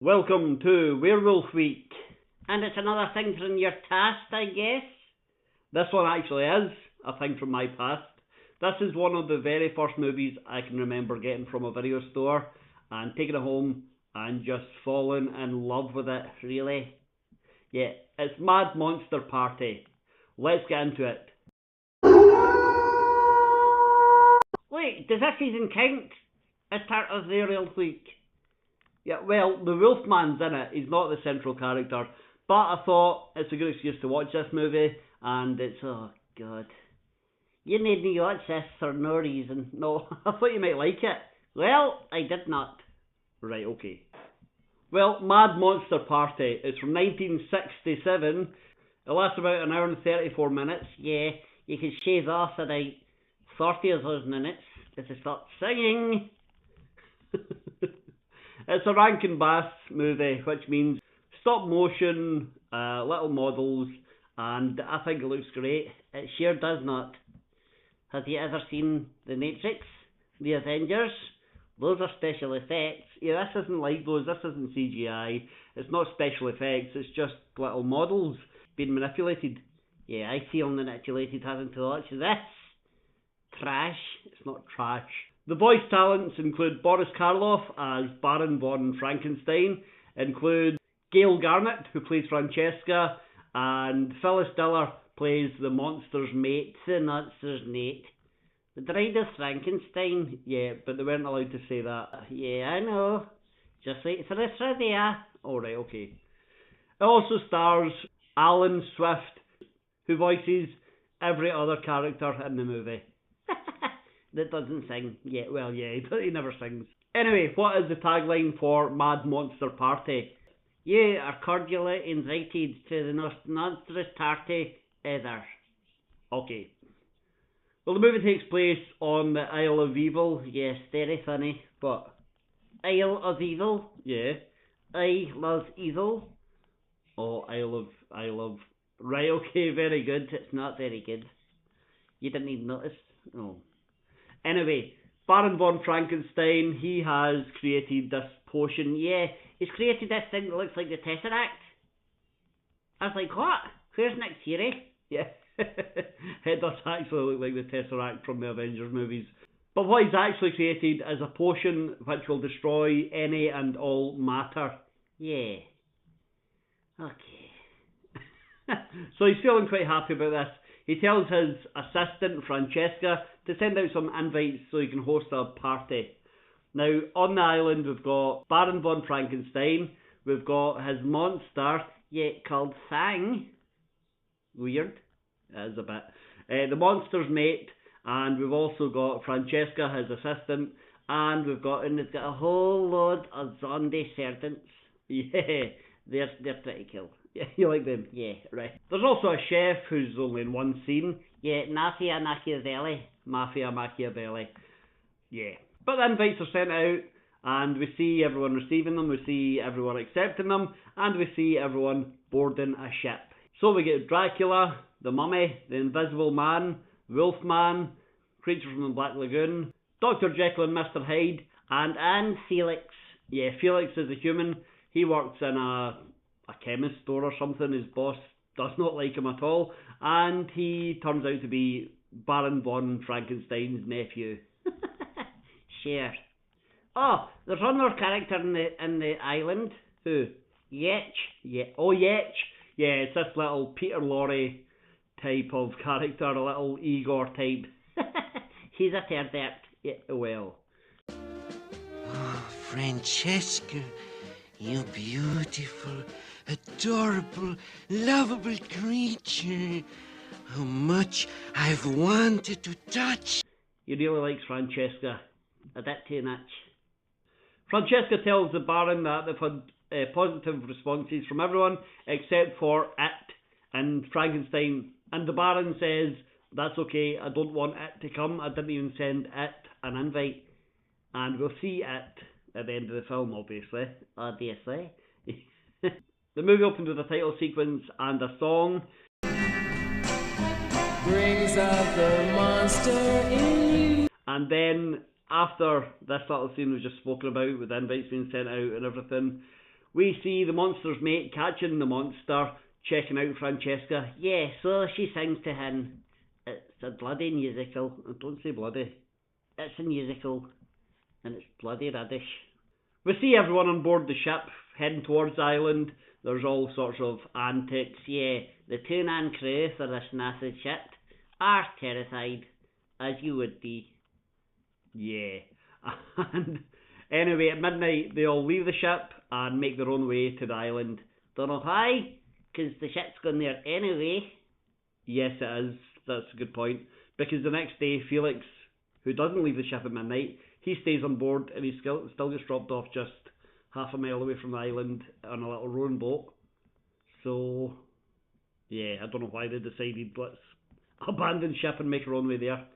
Welcome to Werewolf Week. And it's another thing from your past, I guess? This one actually is a thing from my past. This is one of the very first movies I can remember getting from a video store and taking it home and just falling in love with it, really. Yeah, it's Mad Monster Party. Let's get into it. Wait, does this season count as part of the Werewolf Week? Yeah, well, the Wolfman's in it. He's not the central character. But I thought it's a good excuse to watch this movie, and it's, oh god. You made me watch this for no reason. No, I thought you might like it. Well, I did not. Right, okay. Well, Mad Monster Party is from 1967. It lasts about an hour and 34 minutes. Yeah, you could shave off about 30 of those minutes if you start singing. It's a Rankin Bass movie, which means stop motion, little models, and I think it looks great. It sure does not. Have you ever seen The Matrix? The Avengers? Those are special effects. Yeah, this isn't like those. This isn't CGI. It's not special effects. It's just little models being manipulated. Yeah, I feel manipulated having to watch this. Trash. It's not trash. The voice talents include Boris Karloff as Baron von Frankenstein, include Gail Garnett, who plays Francesca, and Phyllis Diller plays the monster's mate. The monster's mate. The bride of Frankenstein. Yeah, but they weren't allowed to say that. Yeah, I know. Just like for the trivia. Alright, okay. It also stars Alan Swift, who voices every other character in the movie. That doesn't sing. Yeah, well, yeah, he never sings. Anyway, what is the tagline for Mad Monster Party? You are cordially invited to the most monstrous party ever. Okay. Well, the movie takes place on the Isle of Evil. Yes, very funny. What? Isle of Evil? Yeah. I love evil. Oh, Isle of... Right, okay, very good. It's not very good. You didn't even notice. Oh. Anyway, Baron von Frankenstein, he has created this potion. Yeah, he's created this thing that looks like the Tesseract. I was like, what? Where's Nick Fury? Yeah, it does actually look like the Tesseract from the Avengers movies. But what he's actually created is a potion which will destroy any and all matter. Yeah. Okay. So he's feeling quite happy about this. He tells his assistant, Francesca, to send out some invites so he can host a party. Now, on the island, we've got Baron von Frankenstein, we've got his monster, called Fang. Weird. It is a bit. The monster's mate, and we've also got Francesca, his assistant, and we've got a whole load of zombie servants. Yeah, they're pretty cool. Yeah, you like them? Yeah, right. There's also a chef who's only in one scene. Yeah, Mafia Machiavelli. Yeah. But the invites are sent out, and we see everyone receiving them, we see everyone accepting them, and we see everyone boarding a ship. So we get Dracula, the Mummy, the Invisible Man, Wolfman, Creature from the Black Lagoon, Dr. Jekyll and Mr. Hyde, and Felix. Yeah, Felix is a human. He works in a chemist store or something. His boss does not like him at all, and he turns out to be Baron von Frankenstein's nephew. Sure. Oh, there's one more character in the island. Who? Yetch. Yeah. Oh, Yetch. Yeah, it's this little Peter Lorre type of character, a little Igor type. He's a pervert. Yeah, well. Oh, Francesca, you beautiful, adorable, lovable creature. How much I've wanted to touch. He really likes Francesca. A bit too much. Francesca tells the Baron that they've had positive responses from everyone except for it and Frankenstein. And the Baron says, that's okay, I don't want it to come. I didn't even send it an invite. And we'll see it at the end of the film, obviously. Obviously. The movie opens with a title sequence and a song. Brings out the monster in you. And then after this little scene was just spoken about with invites being sent out and everything, we see the monster's mate catching the monster, checking out Francesca. Yeah, so she sings to him. It's a bloody musical. Don't say bloody. It's a musical, and it's bloody radish. We see everyone on board the ship heading towards the island. There's all sorts of antics. Yeah, the 2-man crew for this NASA ship are terrified, as you would be. Yeah. And anyway, at midnight, they all leave the ship and make their own way to the island. Don't know why, because the ship's going there anyway. Yes, it is. That's a good point. Because the next day, Felix, who doesn't leave the ship at midnight, he stays on board and he still gets dropped off just half a mile away from the island on a little rowing boat. So, yeah, I don't know why they decided let's abandon ship and make our own way there.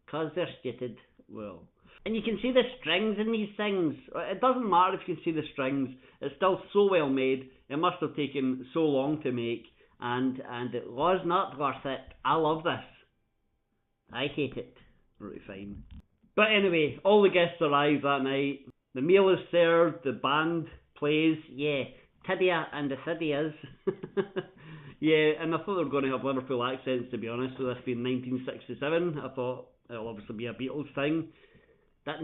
'Cause they're stupid. Well, and you can see the strings in these things. It doesn't matter if you can see the strings. It's still so well made. It must have taken so long to make. And it was not worth it. I love this. I hate it. Right, fine. But anyway, all the guests arrive that night. The meal is served. The band plays. Yeah, Tidia and the Thidias. Yeah, and I thought they were going to have Liverpool accents, to be honest, with this being 1967. I thought it'll obviously be a Beatles thing. But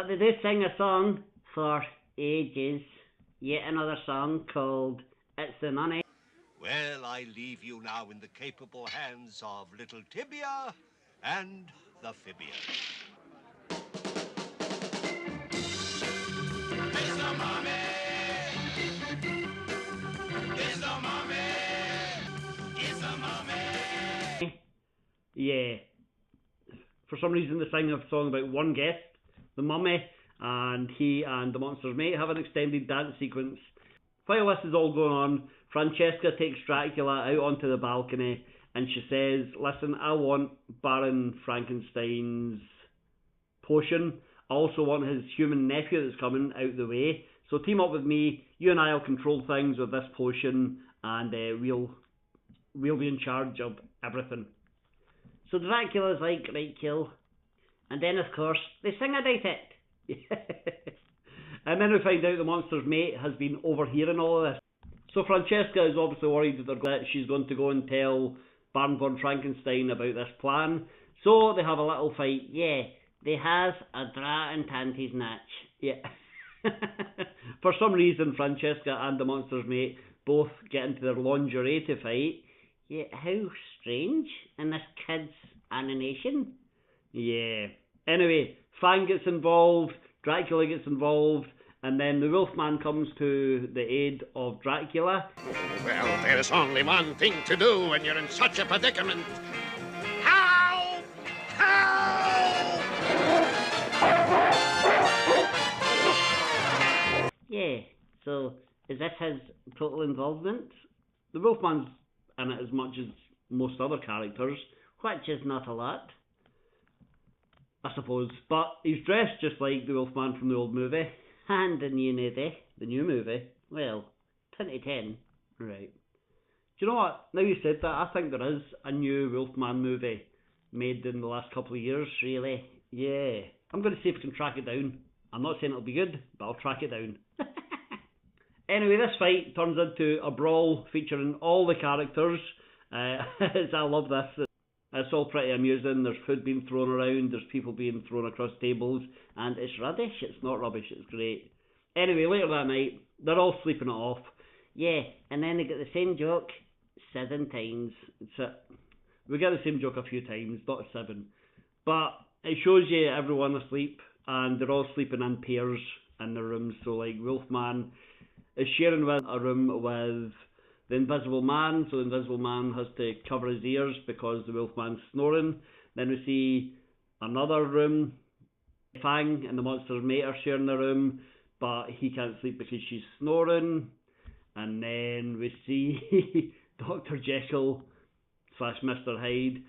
they do sing a song for ages. Yet another song called It's the Money. Well, I leave you now in the capable hands of little Tibia and the Fibia. It's the mommy! It's the mommy! It's the mommy! Yeah. For some reason, they sing a song about one guest, the mummy, and he and the monster's mate have an extended dance sequence. While this is all going on, Francesca takes Dracula out onto the balcony and she says, listen, I want Baron Frankenstein's potion. I also want his human nephew that's coming out the way. So team up with me, you and I will control things with this potion, and we'll be in charge of everything. So Dracula's like, right, kill. And then, of course, they sing about it. And then we find out the monster's mate has been overhearing all of this. So Francesca is obviously worried that she's going to go and tell Baron von Frankenstein about this plan. So they have a little fight. Yeah, they have a dra and tanties natch. Yeah. For some reason, Francesca and the monster's mate both get into their lingerie to fight. Yeah, how strange in this kid's animation. Yeah. Anyway, Fang gets involved, Dracula gets involved, and then the Wolfman comes to the aid of Dracula. Well, there's only one thing to do when you're in such a predicament. Help! Help! Yeah, so is this his total involvement? The Wolfman's in it as much as most other characters, which is not a lot, I suppose. But he's dressed just like the Wolfman from the old movie. And the new movie. The new movie? Well, 2010. Right. Do you know what? Now you said that, I think there is a new Wolfman movie made in the last couple of years. Really? Yeah. I'm going to see if I can track it down. I'm not saying it'll be good, but I'll track it down. Anyway, this fight turns into a brawl featuring all the characters. I love this. It's all pretty amusing. There's food being thrown around, there's people being thrown across tables, and it's rubbish. It's not rubbish, it's great. Anyway, later that night, they're all sleeping it off. Yeah, and then they get the same joke 7 times. We get the same joke a few times, not 7. But it shows you everyone asleep, and they're all sleeping in pairs in their rooms. So like Wolfman is sharing a room with the Invisible Man, so the Invisible Man has to cover his ears because the Wolfman's snoring. Then we see another room, Fang and the monster's mate are sharing the room, but he can't sleep because she's snoring. And then we see Dr. Jekyll / Mr. Hyde.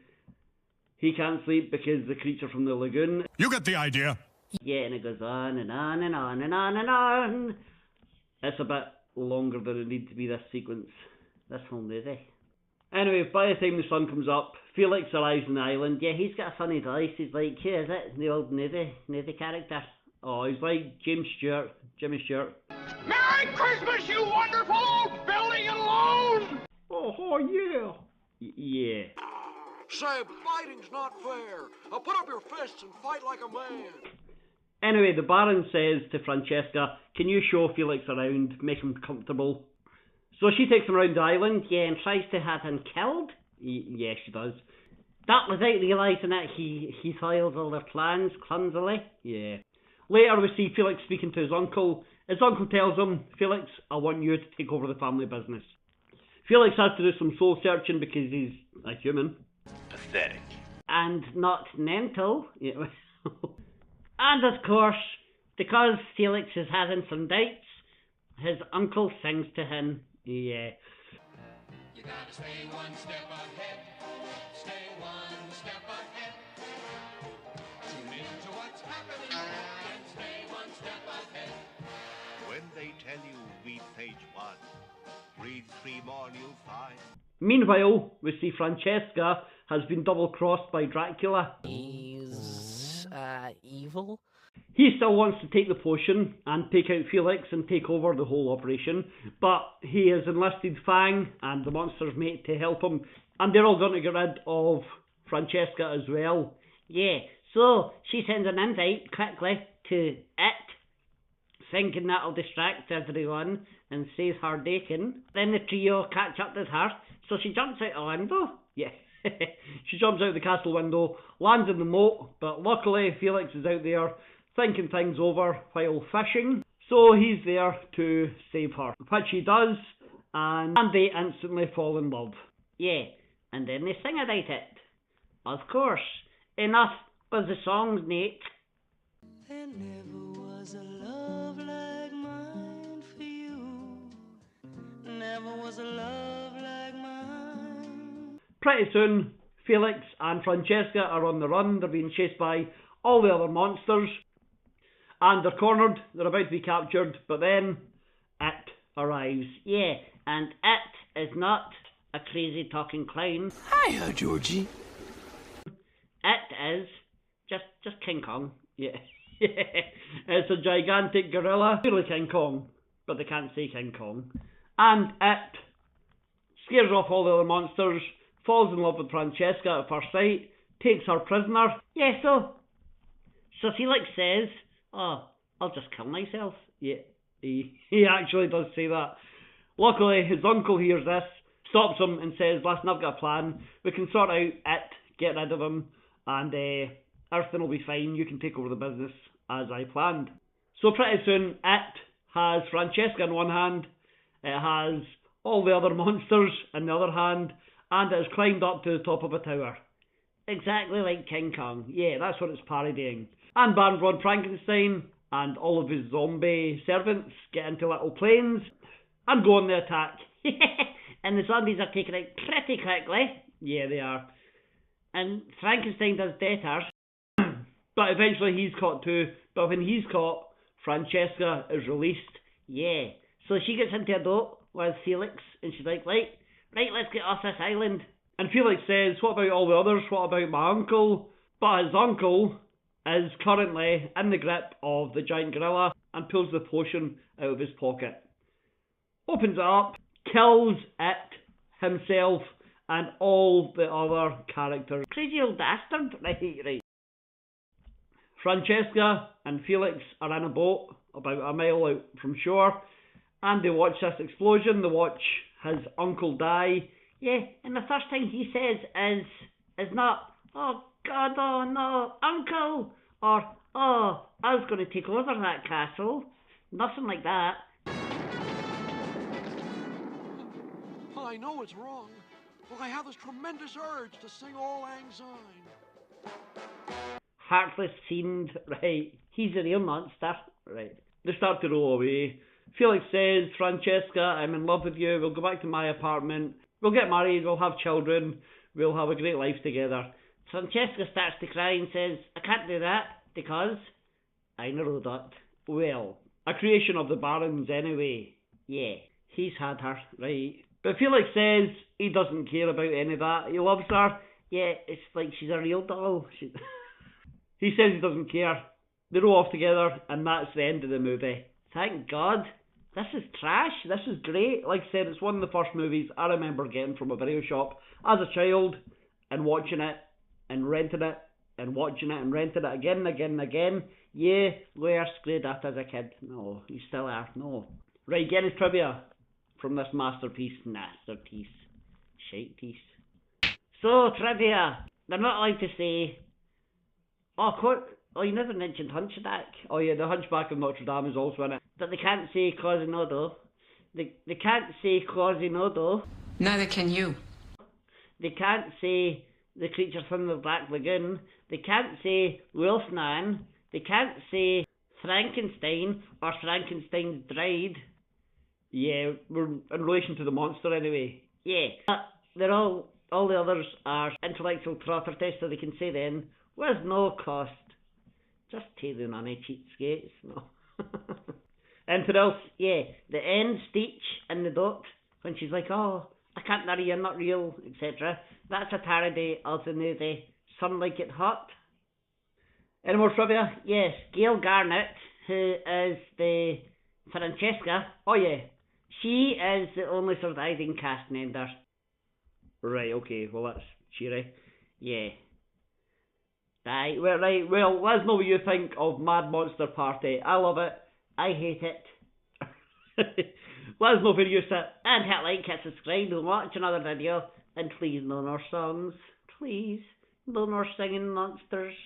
He can't sleep because the creature from the lagoon. You get the idea. Yeah, and it goes on and on and on and on and on. It's a bit longer than it needs to be, this sequence, this whole movie. Anyway, by the time the sun comes up, Felix arrives on the island. Yeah, he's got a funny voice. He's like, who is it? The old Navy character. Oh, he's like Jimmy Stewart. No! Merry Christmas, you wonderful building alone! Oh yeah. Yeah. Say, fighting's not fair. Now put up your fists and fight like a man. Anyway, the Baron says to Francesca, can you show Felix around, make him comfortable? So she takes him around the island. Yeah, and tries to have him killed. Yeah, she does. That without realising that he foils all their plans clumsily. Yeah. Later we see Felix speaking to his uncle. His uncle tells him, Felix, I want you to take over the family business. Felix has to do some soul searching because he's a human. Pathetic. And not mental. Yeah. And of course, because Felix is having some doubts, his uncle sings to him. Yeah. You gotta stay one step ahead. Stay one step ahead. Tune into what's happening and stay one step ahead. When they tell you read page 1, read 3 more and you'll find. Meanwhile, we see Francesca has been double-crossed by Dracula. He's, evil? He still wants to take the potion and take out Felix and take over the whole operation, but he has enlisted Fang and the monster's mate to help him, and they're all going to get rid of Francesca as well. Yeah, so she sends an invite quickly to it, thinking that'll distract everyone and save her Dakin. Then the trio catch up with her, so she jumps out the window. Yeah. She jumps out the castle window, lands in the moat, but luckily Felix is out there thinking things over while fishing, so he's there to save her, which he does, and they instantly fall in love. Yeah, and then they sing about it. Of course, enough with the songs, Nate. There never was a love like mine for you. Never was a love like mine. Pretty soon, Felix and Francesca are on the run. They're being chased by all the other monsters, and they're cornered. They're about to be captured, but then it arrives. Yeah, and it is not a crazy talking clown. Hiya, Georgie. It is just King Kong. Yeah. It's a gigantic gorilla, really King Kong, but they can't say King Kong. And it scares off all the other monsters, falls in love with Francesca at first sight, takes her prisoner. Yeah, so Felix says, oh, I'll just kill myself. Yeah, he actually does say that. Luckily, his uncle hears this, stops him and says, listen, I've got a plan. We can sort out it, get rid of him, and everything will be fine. You can take over the business as I planned. So pretty soon, it has Francesca in one hand, it has all the other monsters in the other hand, and it has climbed up to the top of a tower. Exactly like King Kong. Yeah, that's what it's parodying. And Baron von Frankenstein and all of his zombie servants get into little planes and go on the attack. And the zombies are taken out pretty quickly. Yeah, they are. And Frankenstein does better. But eventually he's caught too. But when he's caught, Francesca is released. Yeah. So she gets into a boat with Felix and she's like, right, let's get off this island. And Felix says, what about all the others? What about my uncle? But his uncle is currently in the grip of the giant gorilla and pulls the potion out of his pocket. Opens it up, kills it himself and all the other characters. Crazy old bastard. Right. Francesca and Felix are in a boat about a mile out from shore and they watch this explosion. They watch his uncle die. Yeah, and the first thing he says is not, oh God, oh no, uncle, or oh, I was going to take over that castle. Nothing like that. I know it's wrong, but I have this tremendous urge to sing Auld Lang Syne. Heartless fiend, right. He's a real monster, right. They start to row away. Felix says, Francesca, I'm in love with you. We'll go back to my apartment. We'll get married. We'll have children. We'll have a great life together. Francesca starts to cry and says, I can't do that because I know that. Well, a creation of the Baron's anyway. Yeah, he's had her, right. But Felix says he doesn't care about any of that. He loves her. Yeah, it's like she's a real doll. He says he doesn't care. They row off together and that's the end of the movie. Thank God. This is trash. This is great. Like I said, it's one of the first movies I remember getting from a video shop as a child and watching it and renting it and watching it and renting it again and again and again. Yeah, we are screwed up as a kid. No, you still are. No. Right, get his trivia from this masterpiece. Shite piece. So, trivia. They're not allowed to say, you never mentioned Hunchback. Oh yeah, the Hunchback of Notre Dame is also in it. But they can't say Quasimodo. They can't say Quasimodo. Neither can you. They can't say the creature from the Black Lagoon. They can't say Wolfman. They can't say Frankenstein or Frankenstein's Bride. Yeah, we're in relation to the monster anyway. Yeah, but they're all the others are intellectual property, so they can say then with no cost. Just tearing on any cheapskates, no. Anything else? Yeah, the end speech in the doc when she's like, oh, I can't marry you, I'm not real, etc. That's a parody of the movie Some Like It Hot. Any more trivia? Yes, Gail Garnett, who is the Francesca. Oh yeah, she is the only surviving cast member. Right, okay, well that's cheery. Yeah. Right, well, let us know what you think of Mad Monster Party. I love it. I hate it. Let us know where you sit. And hit like, hit subscribe, and watch another video. And please, no more songs. Please, no more singing monsters.